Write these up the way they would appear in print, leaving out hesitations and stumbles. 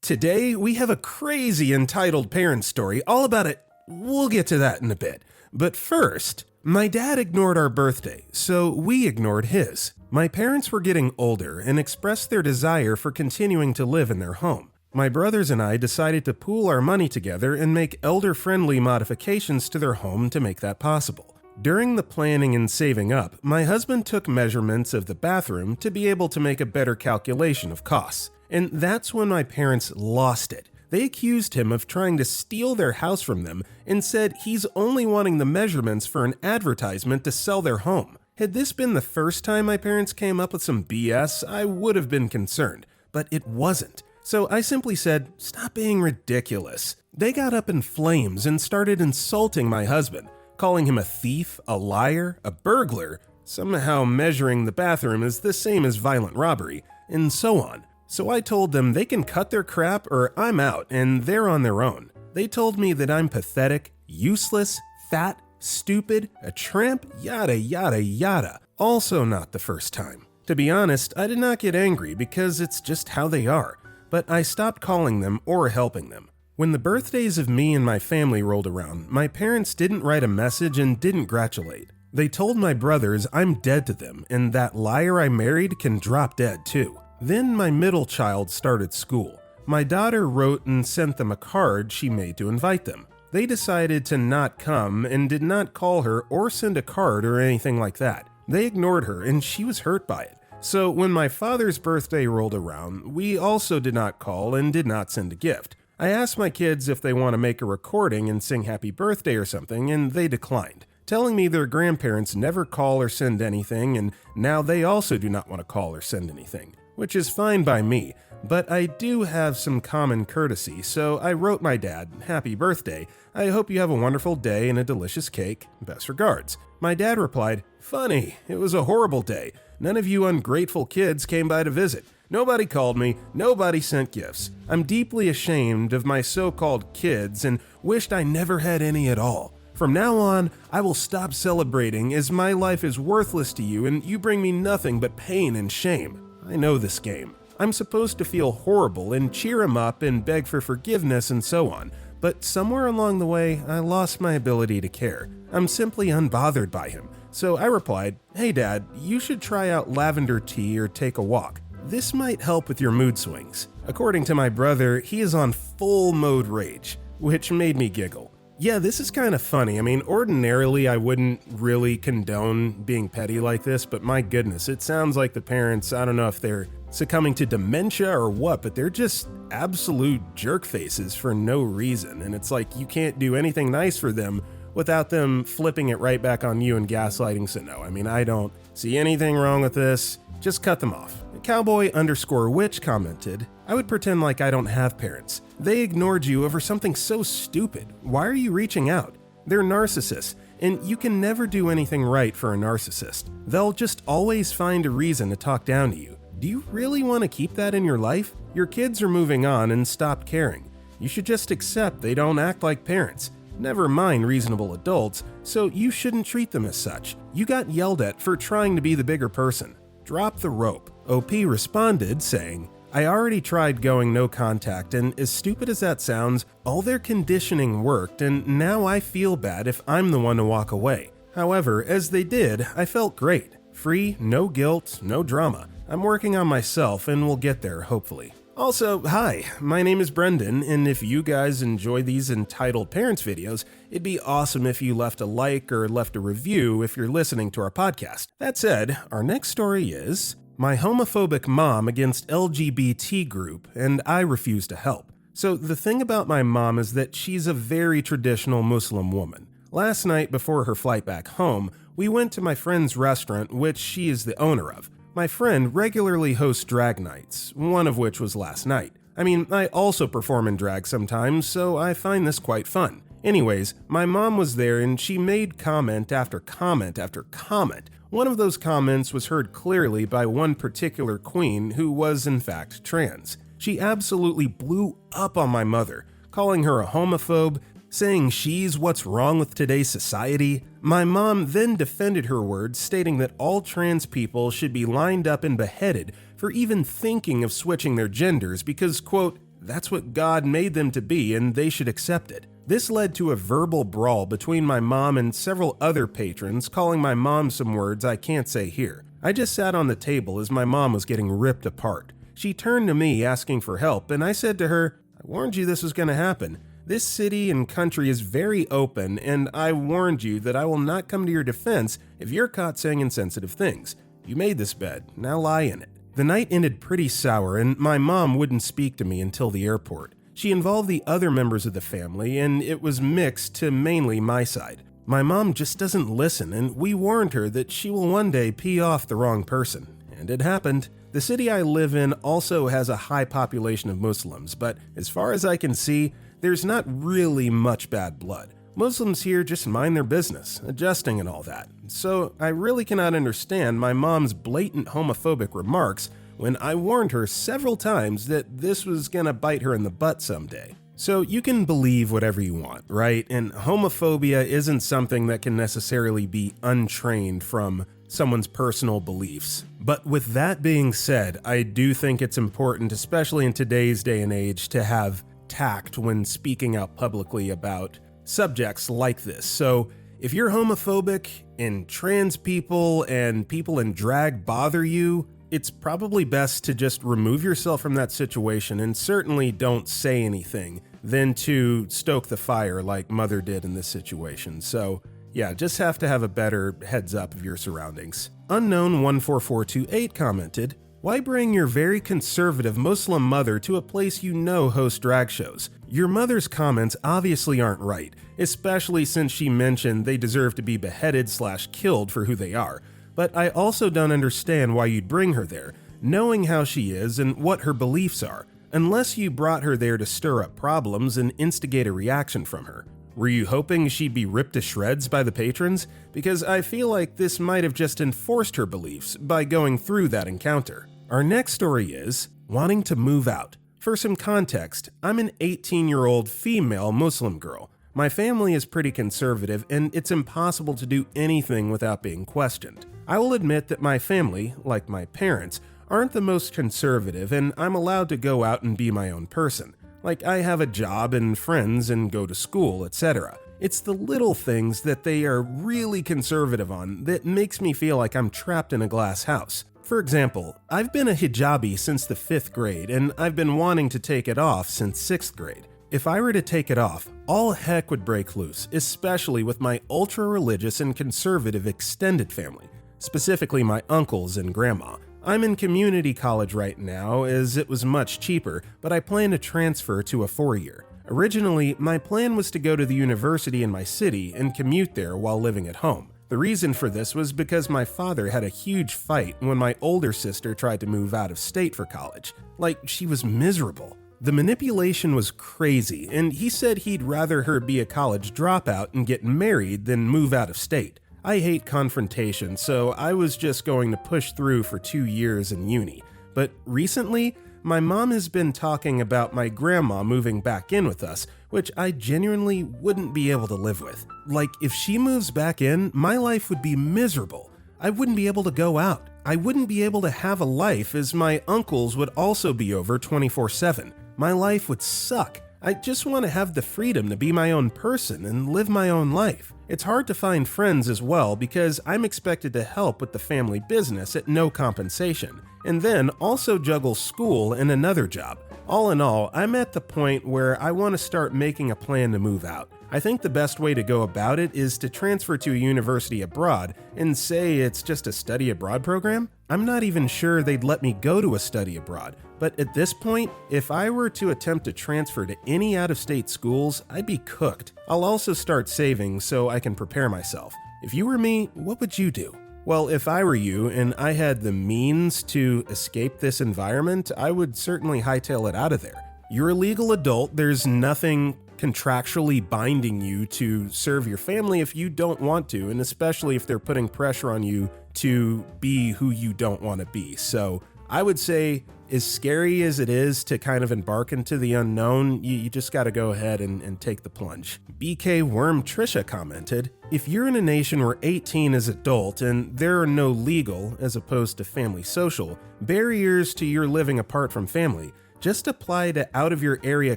Today, we have a crazy entitled parent story all about it. We'll get to that in a bit. But first, my dad ignored our birthday, so we ignored his. My parents were getting older and expressed their desire for continuing to live in their home. My brothers and I decided to pool our money together and make elder-friendly modifications to their home to make that possible. During the planning and saving up, my husband took measurements of the bathroom to be able to make a better calculation of costs. And that's when my parents lost it. They accused him of trying to steal their house from them and said he's only wanting the measurements for an advertisement to sell their home. Had this been the first time my parents came up with some BS, I would have been concerned, but it wasn't. So I simply said, "Stop being ridiculous." They got up in flames and started insulting my husband, calling him a thief, a liar, a burglar, somehow measuring the bathroom is the same as violent robbery, and so on. So I told them they can cut their crap or I'm out and they're on their own. They told me that I'm pathetic, useless, fat, stupid, a tramp, yada yada yada. Also not the first time. To be honest, I did not get angry because it's just how they are, but I stopped calling them or helping them. When the birthdays of me and my family rolled around, my parents didn't write a message and didn't gratulate. They told my brothers I'm dead to them and that liar I married can drop dead too. Then my middle child started school. My daughter wrote and sent them a card she made to invite them. They decided to not come and did not call her or send a card or anything like that. They ignored her and she was hurt by it. So when my father's birthday rolled around, we also did not call and did not send a gift. I asked my kids if they want to make a recording and sing happy birthday or something, and they declined, telling me their grandparents never call or send anything, and now they also do not want to call or send anything, which is fine by me, but I do have some common courtesy, so I wrote my dad, "Happy birthday, I hope you have a wonderful day and a delicious cake, best regards." My dad replied, "Funny, it was a horrible day. None of you ungrateful kids came by to visit. Nobody called me, nobody sent gifts. I'm deeply ashamed of my so-called kids and wished I never had any at all. From now on, I will stop celebrating as my life is worthless to you and you bring me nothing but pain and shame. I know this game. I'm supposed to feel horrible and cheer him up and beg for forgiveness and so on, but somewhere along the way, I lost my ability to care. I'm simply unbothered by him. So I replied, "Hey Dad, you should try out lavender tea or take a walk. This might help with your mood swings." According to my brother, he is on full mode rage, which made me giggle. Yeah, this is kind of funny. I mean, ordinarily I wouldn't really condone being petty like this, but my goodness, it sounds like the parents, I don't know if they're succumbing to dementia or what, but they're just absolute jerk faces for no reason. And it's like you can't do anything nice for them without them flipping it right back on you and gaslighting. So no, I mean, I don't see anything wrong with this. Just cut them off. Cowboy_witch commented, "I would pretend like I don't have parents. They ignored you over something so stupid. Why are you reaching out? They're narcissists, and you can never do anything right for a narcissist. They'll just always find a reason to talk down to you. Do you really want to keep that in your life? Your kids are moving on and stopped caring. You should just accept they don't act like parents. Never mind reasonable adults, so you shouldn't treat them as such. You got yelled at for trying to be the bigger person. Drop the rope." OP responded saying, "I already tried going no contact, and as stupid as that sounds, all their conditioning worked, and now I feel bad if I'm the one to walk away. However, as they did, I felt great. Free, no guilt, no drama. I'm working on myself and we'll get there, hopefully." Also, hi, my name is Brendan, and if you guys enjoy these entitled parents videos, it'd be awesome if you left a like or left a review if you're listening to our podcast. That said, our next story is "My homophobic mom against LGBT group, and I refuse to help." So the thing about my mom is that she's a very traditional Muslim woman. Last night before her flight back home, we went to my friend's restaurant, which she is the owner of. My friend regularly hosts drag nights, one of which was last night. I mean, I also perform in drag sometimes, so I find this quite fun. Anyways, my mom was there and she made comment after comment after comment. One of those comments was heard clearly by one particular queen who was in fact trans. She absolutely blew up on my mother, calling her a homophobe, saying she's what's wrong with today's society. My mom then defended her words, stating that all trans people should be lined up and beheaded for even thinking of switching their genders because, quote, That's what God made them to be, and they should accept it. This led to a verbal brawl between my mom and several other patrons, calling my mom some words I can't say here. I just sat on the table as my mom was getting ripped apart. She turned to me asking for help, and I said to her, "I warned you this was going to happen. This city and country is very open, and I warned you that I will not come to your defense if you're caught saying insensitive things. You made this bed, now lie in it." The night ended pretty sour, and my mom wouldn't speak to me until the airport. She involved the other members of the family, and it was mixed to mainly my side. My mom just doesn't listen, and we warned her that she will one day pee off the wrong person. And it happened. The city I live in also has a high population of Muslims, but as far as I can see, there's not really much bad blood. Muslims here just mind their business, adjusting and all that. So I really cannot understand my mom's blatant homophobic remarks when I warned her several times that this was gonna bite her in the butt someday. So you can believe whatever you want, right? And homophobia isn't something that can necessarily be untrained from someone's personal beliefs. But with that being said, I do think it's important, especially in today's day and age, to have tact when speaking out publicly about subjects like this. So if you're homophobic and trans people and people in drag bother you, it's probably best to just remove yourself from that situation and certainly don't say anything than to stoke the fire like Mother did in this situation. So yeah, just have to have a better heads up of your surroundings. Unknown14428 commented, "Why bring your very conservative Muslim mother to a place you know hosts drag shows? Your mother's comments obviously aren't right, especially since she mentioned they deserve to be beheaded/killed for who they are. But I also don't understand why you'd bring her there, knowing how she is and what her beliefs are, unless you brought her there to stir up problems and instigate a reaction from her. Were you hoping she'd be ripped to shreds by the patrons? Because I feel like this might have just enforced her beliefs by going through that encounter." Our next story is wanting to move out. For some context, I'm an 18-year-old female Muslim girl. My family is pretty conservative, and it's impossible to do anything without being questioned. I will admit that my family, like my parents, aren't the most conservative, and I'm allowed to go out and be my own person. Like, I have a job and friends and go to school, etc. It's the little things that they are really conservative on that makes me feel like I'm trapped in a glass house. For example, I've been a hijabi since the 5th grade, and I've been wanting to take it off since 6th grade. If I were to take it off, all heck would break loose, especially with my ultra-religious and conservative extended family, specifically my uncles and grandma. I'm in community college right now as it was much cheaper, but I plan to transfer to a 4-year. Originally, my plan was to go to the university in my city and commute there while living at home. The reason for this was because my father had a huge fight when my older sister tried to move out of state for college. Like, she was miserable. The manipulation was crazy, and he said he'd rather her be a college dropout and get married than move out of state. I hate confrontation, so I was just going to push through for 2 years in uni. But recently, my mom has been talking about my grandma moving back in with us, which I genuinely wouldn't be able to live with. Like, if she moves back in, my life would be miserable. I wouldn't be able to go out. I wouldn't be able to have a life as my uncles would also be over 24/7. My life would suck. I just want to have the freedom to be my own person and live my own life. It's hard to find friends as well because I'm expected to help with the family business at no compensation, and then also juggle school and another job. All in all, I'm at the point where I want to start making a plan to move out. I think the best way to go about it is to transfer to a university abroad and say it's just a study abroad program. I'm not even sure they'd let me go to a study abroad, but at this point, if I were to attempt to transfer to any out-of-state schools, I'd be cooked. I'll also start saving so I can prepare myself. If you were me, what would you do? Well, if I were you and I had the means to escape this environment, I would certainly hightail it out of there. You're a legal adult, there's nothing contractually binding you to serve your family if you don't want to, and especially if they're putting pressure on you to be who you don't want to be. So I would say, as scary as it is to kind of embark into the unknown, you just got to go ahead and take the plunge. BK Worm Trisha commented, "If you're in a nation where 18 is adult and there are no legal, as opposed to family social, barriers to your living apart from family, Just apply to out-of-your-area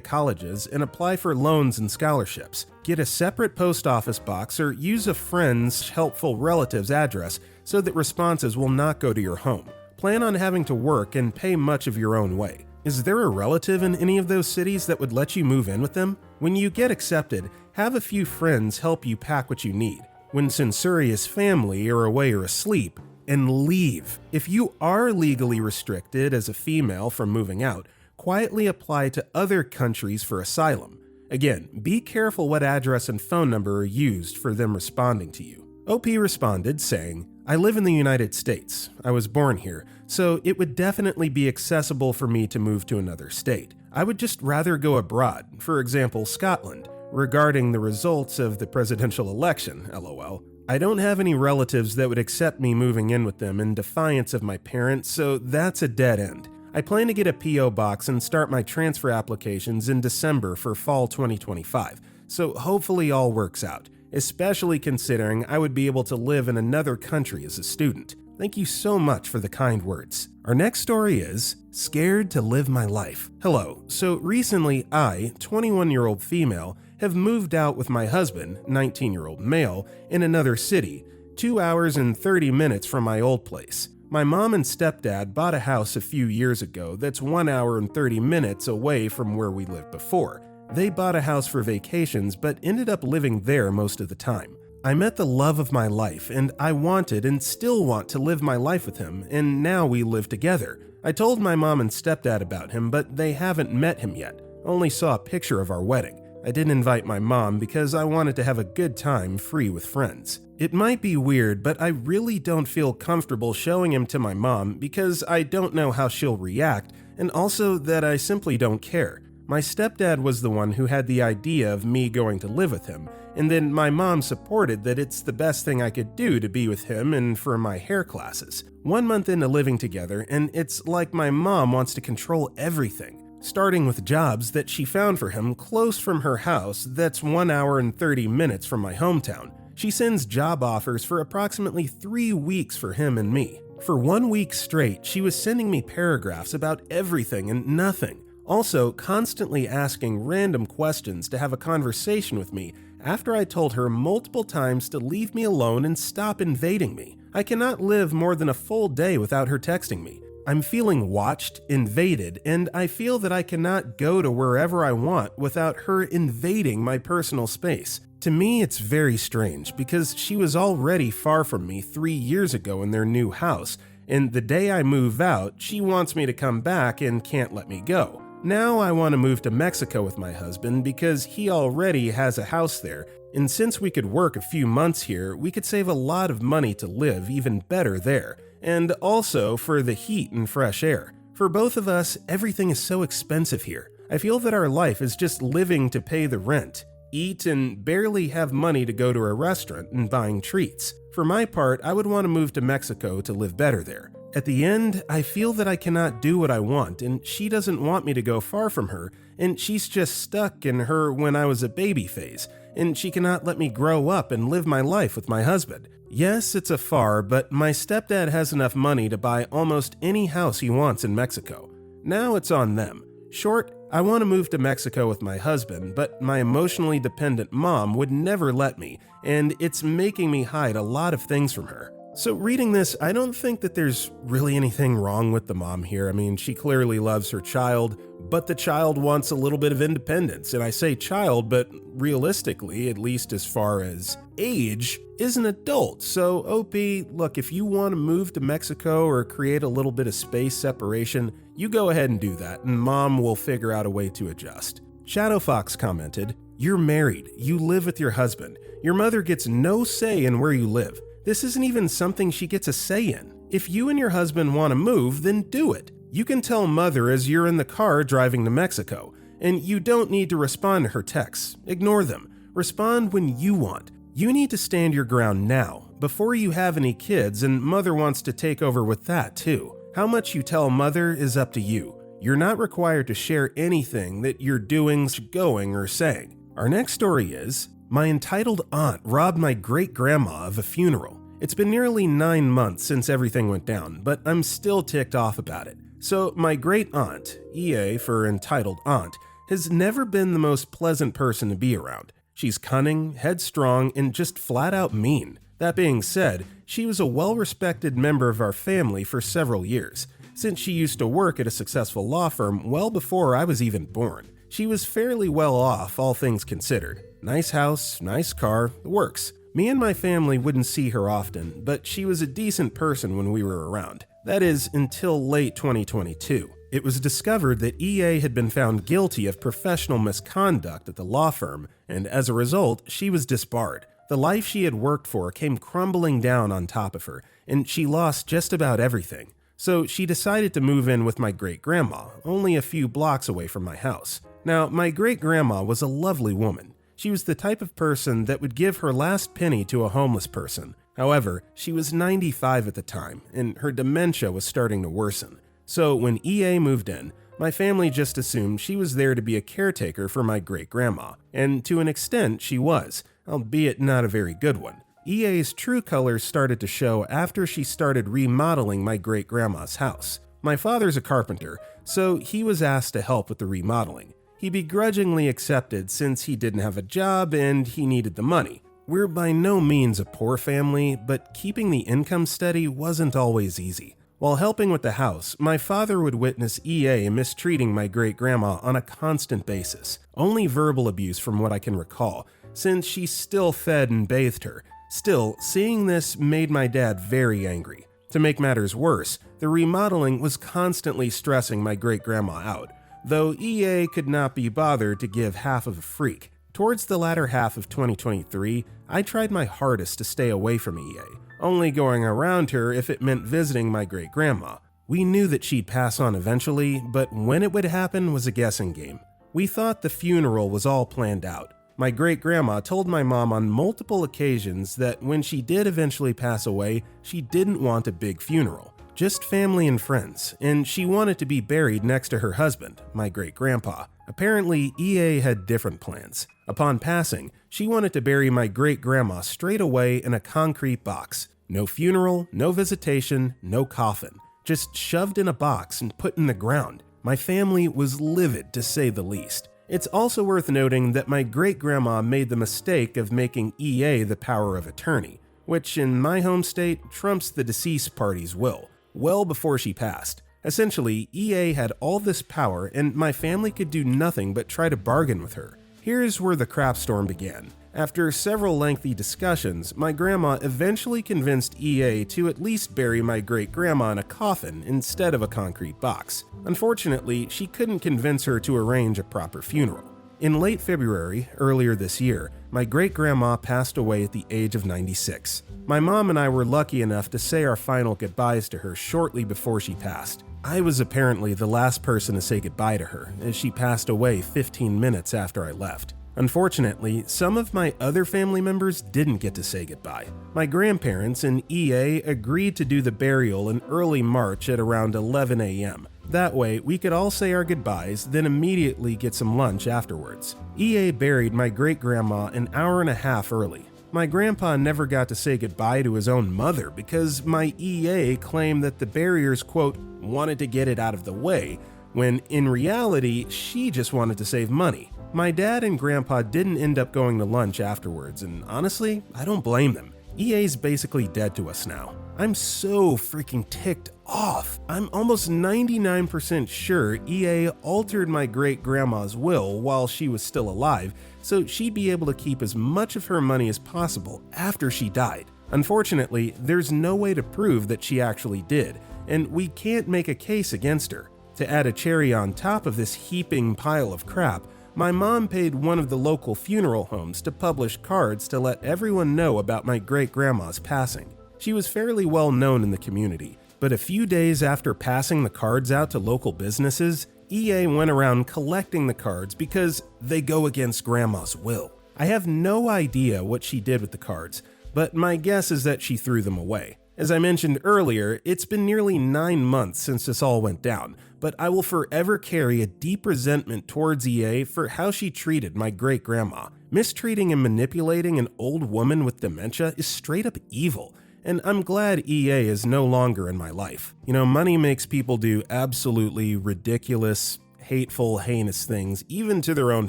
colleges and apply for loans and scholarships. Get a separate post office box or use a friend's helpful relative's address so that responses will not go to your home. Plan on having to work and pay much of your own way. Is there a relative in any of those cities that would let you move in with them? When you get accepted, have a few friends help you pack what you need. When censorious family are away or asleep, and leave. If you are legally restricted as a female from moving out, quietly apply to other countries for asylum. Again, be careful what address and phone number are used for them responding to you. OP responded saying, I live in the United States. I was born here, so it would definitely be accessible for me to move to another state. I would just rather go abroad, for example, Scotland. Regarding the results of the presidential election, LOL. I don't have any relatives that would accept me moving in with them in defiance of my parents, so that's a dead end. I plan to get a P.O. box and start my transfer applications in December for fall 2025, so hopefully all works out, especially considering I would be able to live in another country as a student. Thank you so much for the kind words. Our next story is Scared to Live My Life. Hello, so recently I, 21-year-old female, have moved out with my husband, 19-year-old male, in another city, 2 hours and 30 minutes from my old place. My mom and stepdad bought a house a few years ago that's 1 hour and 30 minutes away from where we lived before. They bought a house for vacations but ended up living there most of the time. I met the love of my life and I wanted and still want to live my life with him, and now we live together. I told my mom and stepdad about him, but they haven't met him yet. Only saw a picture of our wedding. I didn't invite my mom because I wanted to have a good time free with friends. It might be weird, but I really don't feel comfortable showing him to my mom because I don't know how she'll react, and also that I simply don't care. My stepdad was the one who had the idea of me going to live with him, and then my mom supported that it's the best thing I could do to be with him and for my hair classes. 1 month into living together, and it's like my mom wants to control everything. Starting with jobs that she found for him close from her house that's 1 hour and 30 minutes from my hometown. She sends job offers for approximately 3 weeks for him and me. For 1 week straight, she was sending me paragraphs about everything and nothing. Also, constantly asking random questions to have a conversation with me after I told her multiple times to leave me alone and stop invading me. I cannot live more than a full day without her texting me. I'm feeling watched, invaded, and I feel that I cannot go to wherever I want without her invading my personal space. To me, it's very strange because she was already far from me 3 years ago in their new house, and the day I move out, she wants me to come back and can't let me go. Now I want to move to Mexico with my husband because he already has a house there, and since we could work a few months here, we could save a lot of money to live even better there. And also for the heat and fresh air. For both of us, everything is so expensive here. I feel that our life is just living to pay the rent, eat, and barely have money to go to a restaurant and buying treats. For my part, I would want to move to Mexico to live better there. At the end, I feel that I cannot do what I want, and she doesn't want me to go far from her, and she's just stuck in her when I was a baby phase, and she cannot let me grow up and live my life with my husband. Yes, it's a far, but my stepdad has enough money to buy almost any house he wants in Mexico. Now it's on them. Short, I want to move to Mexico with my husband, but my emotionally dependent mom would never let me, and it's making me hide a lot of things from her. So reading this, I don't think that there's really anything wrong with the mom here. I mean, she clearly loves her child, but the child wants a little bit of independence. And I say child, but realistically, at least as far as age, is an adult. So OP, look, if you want to move to Mexico or create a little bit of space separation, you go ahead and do that, and mom will figure out a way to adjust. Shadow Fox commented, "You're married. You live with your husband. Your mother gets no say in where you live. This isn't even something she gets a say in. If you and your husband want to move, then do it. You can tell mother as you're in the car driving to Mexico, and you don't need to respond to her texts. Ignore them. Respond when you want. You need to stand your ground now, before you have any kids, and mother wants to take over with that too. How much you tell mother is up to you. You're not required to share anything that you're doing, going, or saying." Our next story is, "My entitled aunt robbed my great-grandma of a funeral. It's been nearly 9 months since everything went down, but I'm still ticked off about it. So my great aunt, EA for entitled aunt, has never been the most pleasant person to be around. She's cunning, headstrong, and just flat out mean. That being said, she was a well-respected member of our family for several years, since she used to work at a successful law firm well before I was even born. She was fairly well off, all things considered. Nice house, nice car, the works. Me and my family wouldn't see her often, but she was a decent person when we were around. That is, until late 2022. It was discovered that EA had been found guilty of professional misconduct at the law firm, and as a result, she was disbarred. The life she had worked for came crumbling down on top of her, and she lost just about everything. So she decided to move in with my great-grandma, only a few blocks away from my house. Now, my great-grandma was a lovely woman. She was the type of person that would give her last penny to a homeless person. However, she was 95 at the time, and her dementia was starting to worsen. So when EA moved in, my family just assumed she was there to be a caretaker for my great-grandma, and to an extent she was, albeit not a very good one. EA's true colors started to show after she started remodeling my great-grandma's house. My father's a carpenter, so he was asked to help with the remodeling. He begrudgingly accepted since he didn't have a job and he needed the money. We're by no means a poor family, but keeping the income steady wasn't always easy. While helping with the house, my father would witness EA mistreating my great-grandma on a constant basis. Only verbal abuse from what I can recall, since she still fed and bathed her. Still, seeing this made my dad very angry. To make matters worse, the remodeling was constantly stressing my great-grandma out, though EA could not be bothered to give half of a freak. Towards the latter half of 2023, I tried my hardest to stay away from EA, only going around her if it meant visiting my great-grandma. We knew that she'd pass on eventually, but when it would happen was a guessing game. We thought the funeral was all planned out. My great-grandma told my mom on multiple occasions that when she did eventually pass away, she didn't want a big funeral, just family and friends, and she wanted to be buried next to her husband, my great-grandpa. Apparently, EA had different plans. Upon passing, she wanted to bury my great-grandma straight away in a concrete box. No funeral, no visitation, no coffin. Just shoved in a box and put in the ground. My family was livid, to say the least. It's also worth noting that my great-grandma made the mistake of making EA the power of attorney, which in my home state trumps the deceased party's will, well before she passed. Essentially, EA had all this power and my family could do nothing but try to bargain with her. Here's where the crap storm began. After several lengthy discussions, my grandma eventually convinced EA to at least bury my great-grandma in a coffin instead of a concrete box. Unfortunately, she couldn't convince her to arrange a proper funeral. In late February, earlier this year, my great-grandma passed away at the age of 96. My mom and I were lucky enough to say our final goodbyes to her shortly before she passed. I was apparently the last person to say goodbye to her, as she passed away 15 minutes after I left. Unfortunately, some of my other family members didn't get to say goodbye. My grandparents and EA agreed to do the burial in early March at around 11 a.m. That way, we could all say our goodbyes, then immediately get some lunch afterwards. EA buried my great-grandma an hour and a half early. My grandpa never got to say goodbye to his own mother because my EA claimed that the buriers, quote, wanted to get it out of the way, when in reality, she just wanted to save money. My dad and grandpa didn't end up going to lunch afterwards, and honestly, I don't blame them. EA's basically dead to us now. I'm so freaking ticked off. I'm almost 99% sure EA altered my great-grandma's will while she was still alive, so she'd be able to keep as much of her money as possible after she died. Unfortunately, there's no way to prove that she actually did, and we can't make a case against her. To add a cherry on top of this heaping pile of crap, my mom paid one of the local funeral homes to publish cards to let everyone know about my great-grandma's passing. She was fairly well known in the community, but a few days after passing the cards out to local businesses, EA went around collecting the cards because they go against Grandma's will. I have no idea what she did with the cards, but my guess is that she threw them away. As I mentioned earlier, it's been nearly 9 months since this all went down, but I will forever carry a deep resentment towards EA for how she treated my great-grandma. Mistreating and manipulating an old woman with dementia is straight up evil, and I'm glad EA is no longer in my life. You know, money makes people do absolutely ridiculous, hateful, heinous things, even to their own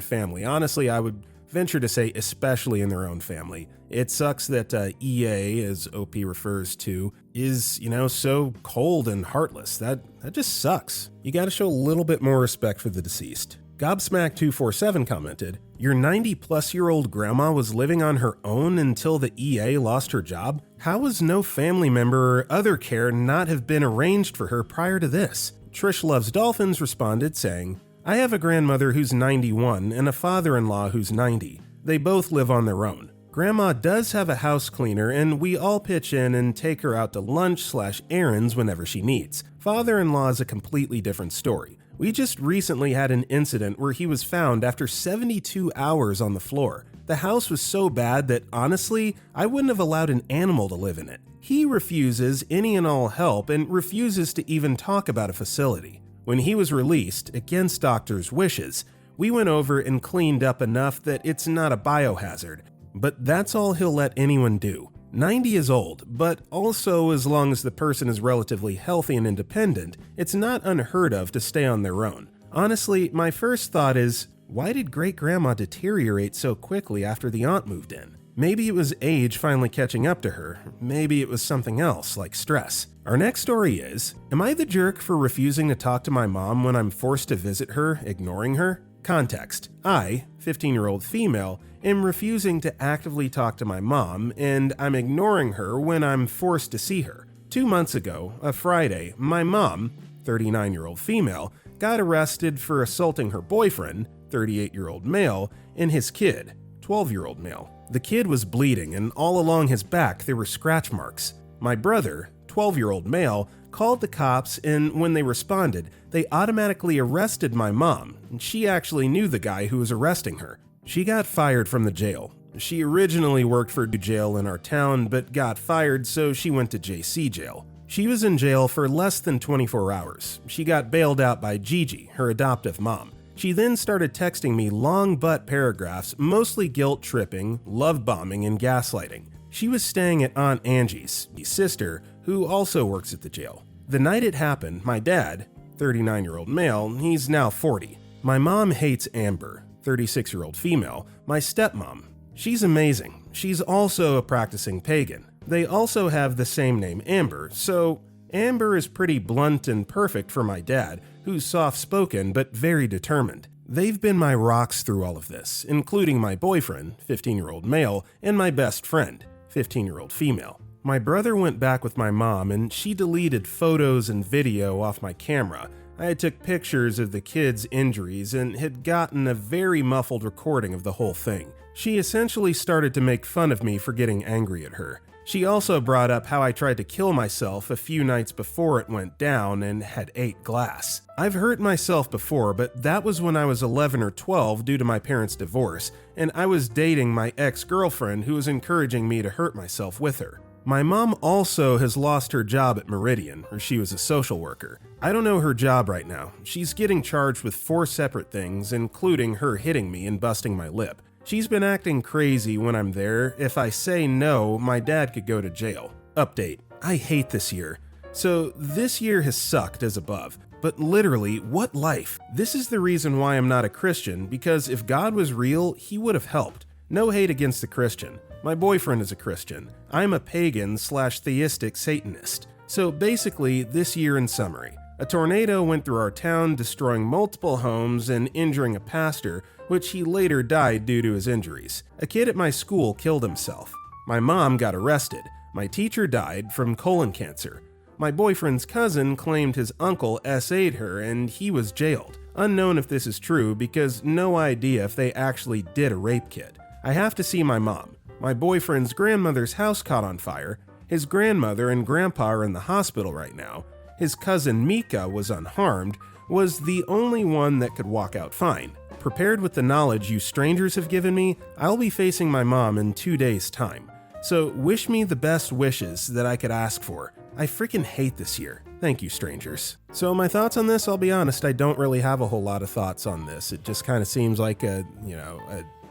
family. Honestly, I would venture to say especially in their own family. It sucks that EA, as OP refers to, is, so cold and heartless. That just sucks. You gotta show a little bit more respect for the deceased. Gobsmack247 commented, "Your 90-plus-year-old grandma was living on her own until the EA lost her job? How was no family member or other care not have been arranged for her prior to this?" Trish Loves Dolphins responded saying, "I have a grandmother who's 91 and a father-in-law who's 90. They both live on their own. Grandma does have a house cleaner and we all pitch in and take her out to lunch/errands whenever she needs. Father-in-law is a completely different story. We just recently had an incident where he was found after 72 hours on the floor. The house was so bad that honestly, I wouldn't have allowed an animal to live in it. He refuses any and all help and refuses to even talk about a facility. When he was released, against doctors' wishes, we went over and cleaned up enough that it's not a biohazard. But that's all he'll let anyone do. 90 is old, but also as long as the person is relatively healthy and independent, it's not unheard of to stay on their own. Honestly, my first thought is, why did great-grandma deteriorate so quickly after the aunt moved in? Maybe it was age finally catching up to her. Maybe it was something else, like stress. Our next story is, am I the jerk for refusing to talk to my mom when I'm forced to visit her, ignoring her? Context: I, 15-year-old female, am refusing to actively talk to my mom, and I'm ignoring her when I'm forced to see her. 2 months ago, a Friday, my mom, 39-year-old female, got arrested for assaulting her boyfriend, 38-year-old male, and his kid, 12-year-old male. The kid was bleeding, and all along his back there were scratch marks. My brother, 12-year-old male, called the cops, and when they responded, they automatically arrested my mom, and she actually knew the guy who was arresting her. She got fired from the jail. She originally worked for a jail in our town, but got fired, so she went to JC jail. She was in jail for less than 24 hours. She got bailed out by Gigi, her adoptive mom. She then started texting me long butt paragraphs, mostly guilt-tripping, love-bombing, and gaslighting. She was staying at Aunt Angie's, the sister, who also works at the jail. The night it happened, my dad, 39-year-old male, he's now 40. My mom hates Amber, 36-year-old female, my stepmom. She's amazing. She's also a practicing pagan. They also have the same name, Amber, so Amber is pretty blunt and perfect for my dad, who's soft-spoken but very determined. They've been my rocks through all of this, including my boyfriend, 15-year-old male, and my best friend, 15-year-old female. My brother went back with my mom and she deleted photos and video off my camera. I took pictures of the kids' injuries and had gotten a very muffled recording of the whole thing. She essentially started to make fun of me for getting angry at her. She also brought up how I tried to kill myself a few nights before it went down and had ate glass. I've hurt myself before, but that was when I was 11 or 12 due to my parents' divorce, and I was dating my ex-girlfriend who was encouraging me to hurt myself with her. My mom also has lost her job at Meridian, where she was a social worker. I don't know her job right now. She's getting charged with 4 separate things, including her hitting me and busting my lip. She's been acting crazy when I'm there. If I say no, my dad could go to jail. Update: I hate this year. So this year has sucked as above. But literally, what life? This is the reason why I'm not a Christian, because if God was real, he would have helped. No hate against the Christian. My boyfriend is a Christian. I'm a pagan/theistic Satanist. So basically, this year in summary: a tornado went through our town, destroying multiple homes and injuring a pastor, which he later died due to his injuries. A kid at my school killed himself. My mom got arrested. My teacher died from colon cancer. My boyfriend's cousin claimed his uncle SA'd her and he was jailed. Unknown if this is true because no idea if they actually did a rape kit. I have to see my mom. My boyfriend's grandmother's house caught on fire. His grandmother and grandpa are in the hospital right now. His cousin Mika was unharmed, was the only one that could walk out fine. Prepared with the knowledge you strangers have given me, I'll be facing my mom in 2 days' time. So wish me the best wishes that I could ask for. I freaking hate this year. Thank you, strangers. So my thoughts on this, I'll be honest, I don't really have a whole lot of thoughts on this. It just kind of seems like a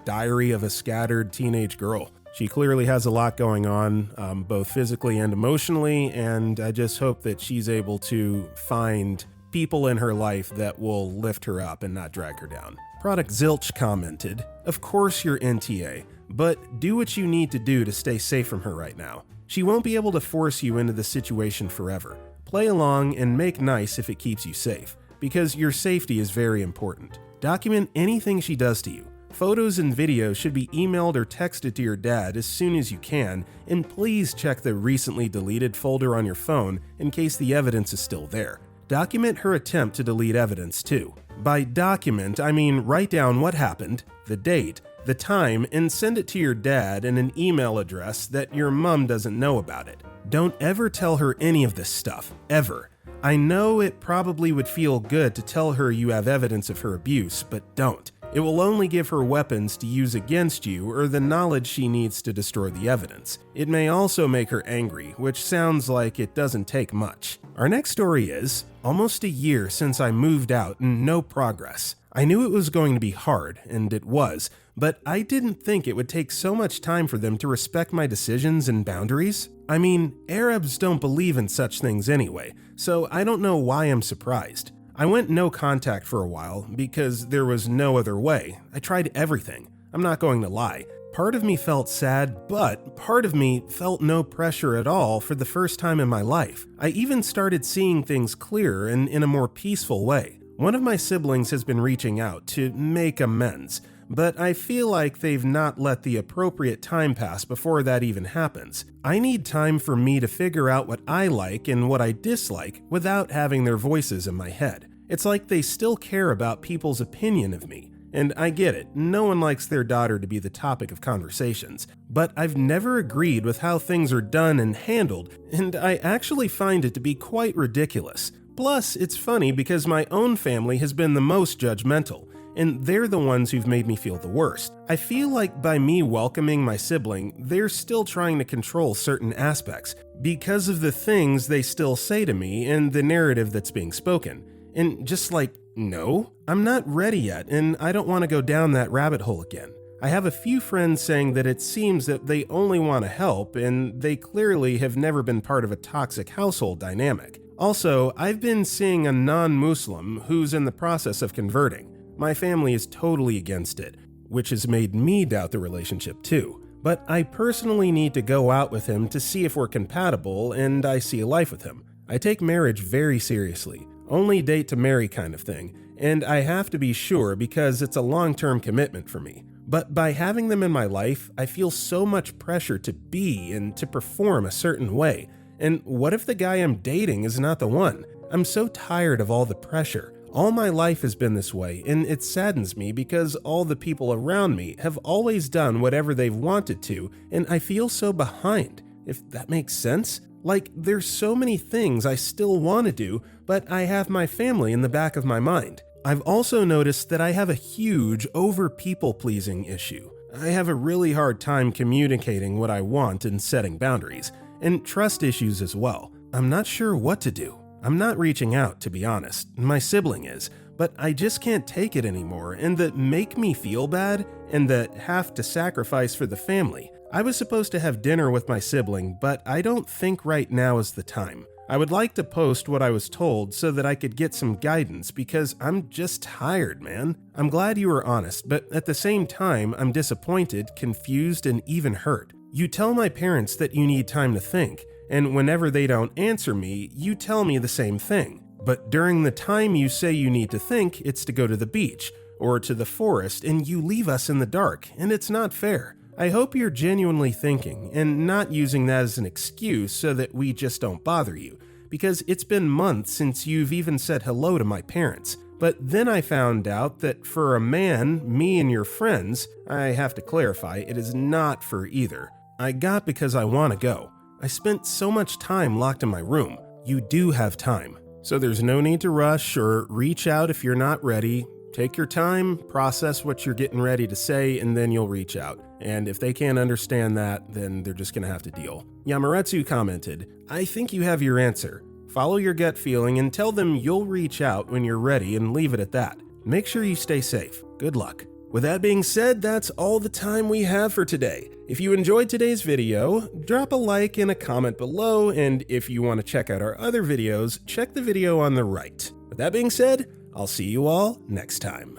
diary of a scattered teenage girl. She clearly has a lot going on, both physically and emotionally, and I just hope that she's able to find people in her life that will lift her up and not drag her down. Product Zilch commented, "Of course you're NTA, but do what you need to do to stay safe from her right now. She won't be able to force you into the situation forever. Play along and make nice if it keeps you safe, because your safety is very important. Document anything she does to you. Photos and videos should be emailed or texted to your dad as soon as you can, and please check the recently deleted folder on your phone in case the evidence is still there. Document her attempt to delete evidence too. By document, I mean write down what happened, the date, the time, and send it to your dad in an email address that your mom doesn't know about it. Don't ever tell her any of this stuff, ever. I know it probably would feel good to tell her you have evidence of her abuse, but don't. It will only give her weapons to use against you or the knowledge she needs to destroy the evidence. It may also make her angry, which sounds like it doesn't take much." Our next story is, "Almost a year since I moved out and no progress. I knew it was going to be hard, and it was, but I didn't think it would take so much time for them to respect my decisions and boundaries. I mean, Arabs don't believe in such things anyway, so I don't know why I'm surprised. I went no contact for a while because there was no other way. I tried everything. I'm not going to lie. Part of me felt sad, but part of me felt no pressure at all for the first time in my life. I even started seeing things clearer and in a more peaceful way. One of my siblings has been reaching out to make amends, but I feel like they've not let the appropriate time pass before that even happens. I need time for me to figure out what I like and what I dislike without having their voices in my head. It's like they still care about people's opinion of me. And I get it, no one likes their daughter to be the topic of conversations, but I've never agreed with how things are done and handled, and I actually find it to be quite ridiculous. Plus, it's funny because my own family has been the most judgmental, and they're the ones who've made me feel the worst. I feel like by me welcoming my sibling, they're still trying to control certain aspects because of the things they still say to me and the narrative that's being spoken. And just like, no, I'm not ready yet, and I don't want to go down that rabbit hole again. I have a few friends saying that it seems that they only want to help, and they clearly have never been part of a toxic household dynamic. Also, I've been seeing a non-Muslim who's in the process of converting. My family is totally against it, which has made me doubt the relationship too. But I personally need to go out with him to see if we're compatible and I see a life with him. I take marriage very seriously. Only date to marry kind of thing, and I have to be sure because it's a long-term commitment for me. But by having them in my life, I feel so much pressure to be and to perform a certain way. And what if the guy I'm dating is not the one? I'm so tired of all the pressure. All my life has been this way, and it saddens me because all the people around me have always done whatever they've wanted to, and I feel so behind, if that makes sense. Like, there's so many things I still want to do, but I have my family in the back of my mind. I've also noticed that I have a huge over-people-pleasing issue. I have a really hard time communicating what I want and setting boundaries, and trust issues as well. I'm not sure what to do. I'm not reaching out, to be honest. My sibling is, but I just can't take it anymore, and that make me feel bad, and that have to sacrifice for the family. I was supposed to have dinner with my sibling, but I don't think right now is the time. I would like to post what I was told so that I could get some guidance because I'm just tired, man. I'm glad you were honest, but at the same time, I'm disappointed, confused, and even hurt. You tell my parents that you need time to think, and whenever they don't answer me, you tell me the same thing. But during the time you say you need to think, it's to go to the beach or to the forest, and you leave us in the dark, and it's not fair. I hope you're genuinely thinking and not using that as an excuse so that we just don't bother you, because it's been months since you've even said hello to my parents. But then I found out that for a man, me and your friends, I have to clarify, it is not for either. I got because I want to go. I spent so much time locked in my room. You do have time, so there's no need to rush or reach out if you're not ready. Take your time, process what you're getting ready to say, and then you'll reach out. And if they can't understand that, then they're just going to have to deal. Yamaretsu commented, I think you have your answer. Follow your gut feeling and tell them you'll reach out when you're ready and leave it at that. Make sure you stay safe. Good luck. With that being said, that's all the time we have for today. If you enjoyed today's video, drop a like and a comment below, and if you want to check out our other videos, check the video on the right. With that being said, I'll see you all next time.